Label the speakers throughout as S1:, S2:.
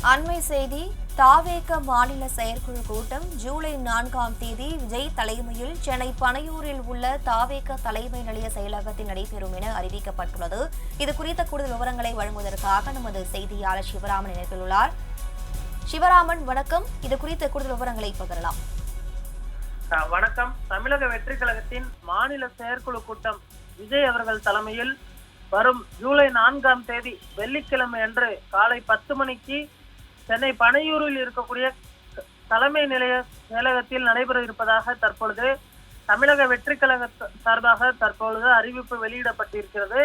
S1: அண்மை செய்தி. தாவேக மாநில செயற்குழு கூட்டம் ஜூலை 4ஆம் தேதி விஜய் தலைமையில் சென்னை பனையூரில் உள்ள தாவேக தலைமை நிலைய செயலகத்தில் நடைபெறும் என அறிவிக்கப்பட்டுள்ளது. இது குறித்த கூடுதல் விவரங்களை வழங்குவதற்காக நமது செய்தியாளர் சிவராமன் இணைப்பிலுள்ளார். சிவராமன், வணக்கம். இது குறித்த கூடுதல் விவரங்களை பகிரலாம்.
S2: வணக்கம். தமிழக வெற்றி கழகத்தின் மாநில செயற்குழு கூட்டம் விஜய் அவர்கள் தலைமையில் வரும் ஜூலை 4ஆம் தேதி வெள்ளிக்கிழமை அன்று காலை 10 மணிக்கு சென்னை பனையூரில் இருக்கக்கூடிய தலைமை நிலைய செயலகத்தில் நடைபெற இருப்பதாக தற்பொழுது தமிழக வெற்றி கழக சார்பாக தற்பொழுது அறிவிப்பு வெளியிடப்பட்டிருக்கிறது.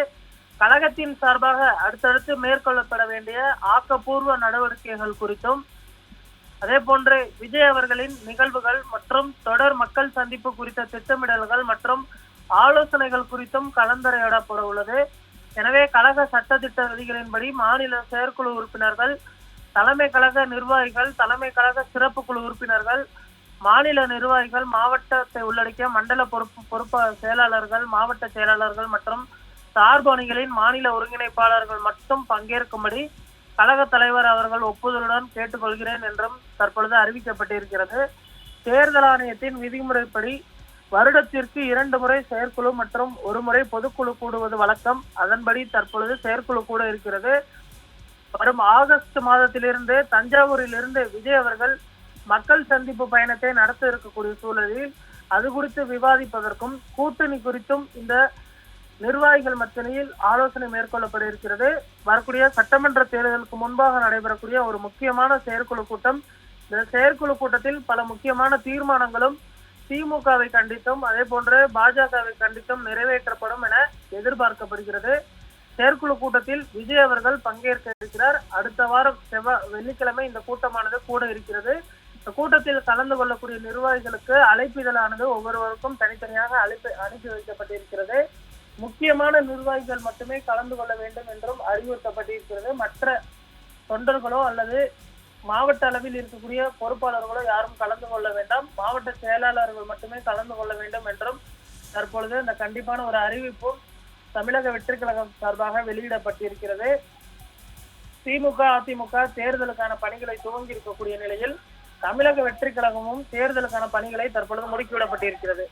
S2: கழகத்தின் சார்பாக அடுத்தடுத்து மேற்கொள்ளப்பட வேண்டிய ஆக்கப்பூர்வ நடவடிக்கைகள் குறித்தும், அதே போன்று விஜய் அவர்களின் நிகழ்வுகள் மற்றும் தொடர் மக்கள் சந்திப்பு குறித்த திட்டமிடல்கள் மற்றும் ஆலோசனைகள் குறித்தும் கலந்துரையாடப்பட உள்ளது. எனவே கழக சட்டத்திட்ட விதிகளின்படி மாநில செயற்குழு உறுப்பினர்கள், தலைமை கழக நிர்வாகிகள், தலைமை கழக சிறப்பு குழு உறுப்பினர்கள், மாநில நிர்வாகிகள், மாவட்டத்தை உள்ளடக்கிய மண்டல பொறுப்பு செயலாளர்கள், மாவட்ட செயலாளர்கள் மற்றும் சார்பு அணிகளின் மாநில ஒருங்கிணைப்பாளர்கள் மட்டும் பங்கேற்கும்படி கழக தலைவர் அவர்கள் ஒப்புதலுடன் கேட்டுக்கொள்கிறேன் என்றும் தற்பொழுது அறிவிக்கப்பட்டிருக்கிறது. தேர்தல் ஆணையத்தின் விதிமுறைப்படி வருடத்திற்கு 2 முறை செயற்குழு மற்றும் 1 முறை பொதுக்குழு கூடுவது வழக்கம். அதன்படி தற்பொழுது செயற்குழு கூட இருக்கிறது. வரும் ஆகஸ்ட் மாதத்திலிருந்து தஞ்சாவூரிலிருந்து விஜய் அவர்கள் மக்கள் சந்திப்பு பயணத்தை நடத்த இருக்கக்கூடிய சூழலில் அது குறித்து விவாதிப்பதற்கும் கூட்டணி குறித்தும் இந்த நிர்வாகிகள் மத்தியில் ஆலோசனை மேற்கொள்ளப்பட இருக்கிறது. வரக்கூடிய சட்டமன்ற தேர்தலுக்கு முன்பாக நடைபெறக்கூடிய ஒரு முக்கியமான செயற்குழு கூட்டம். இந்த செயற்குழு கூட்டத்தில் பல முக்கியமான தீர்மானங்களும் திமுகவை கண்டித்தும் அதே போன்று பாஜகவை கண்டித்தும் நிறைவேற்றப்படும் என எதிர்பார்க்கப்படுகிறது. செயற்குழு கூட்டத்தில் விஜய் அவர்கள் பங்கேற்க இருக்கிறார். அடுத்த வாரம் வெள்ளிக்கிழமை இந்த கூட்டமானது கூட இருக்கிறது. இந்த கூட்டத்தில் கலந்து கொள்ளக்கூடிய நிர்வாகிகளுக்கு அழைப்பிதழானது ஒவ்வொருவருக்கும் தனித்தனியாக அனுப்பி வைக்கப்பட்டிருக்கிறது. முக்கியமான நிர்வாகிகள் மட்டுமே கலந்து கொள்ள வேண்டும் என்றும் அறிவுறுத்தப்பட்டிருக்கிறது. மற்ற தொண்டர்களோ அல்லது மாவட்ட அளவில் இருக்கக்கூடிய பொறுப்பாளர்களோ யாரும் கலந்து கொள்ள வேண்டாம், மாவட்ட செயலாளர்கள் மட்டுமே கலந்து கொள்ள வேண்டும் என்றும் தற்பொழுது இந்த கண்டிப்பான ஒரு அறிவிப்பும் தமிழக வெற்றி கழகம் சார்பாக வெளியிடப்பட்டிருக்கிறது. திமுக அதிமுக தேர்தலுக்கான பணிகளை துவங்கி இருக்கக்கூடிய நிலையில் தமிழக வெற்றி கழகமும் தேர்தலுக்கான பணிகளை தற்பொழுது முடுக்கிவிடப்பட்டிருக்கிறது.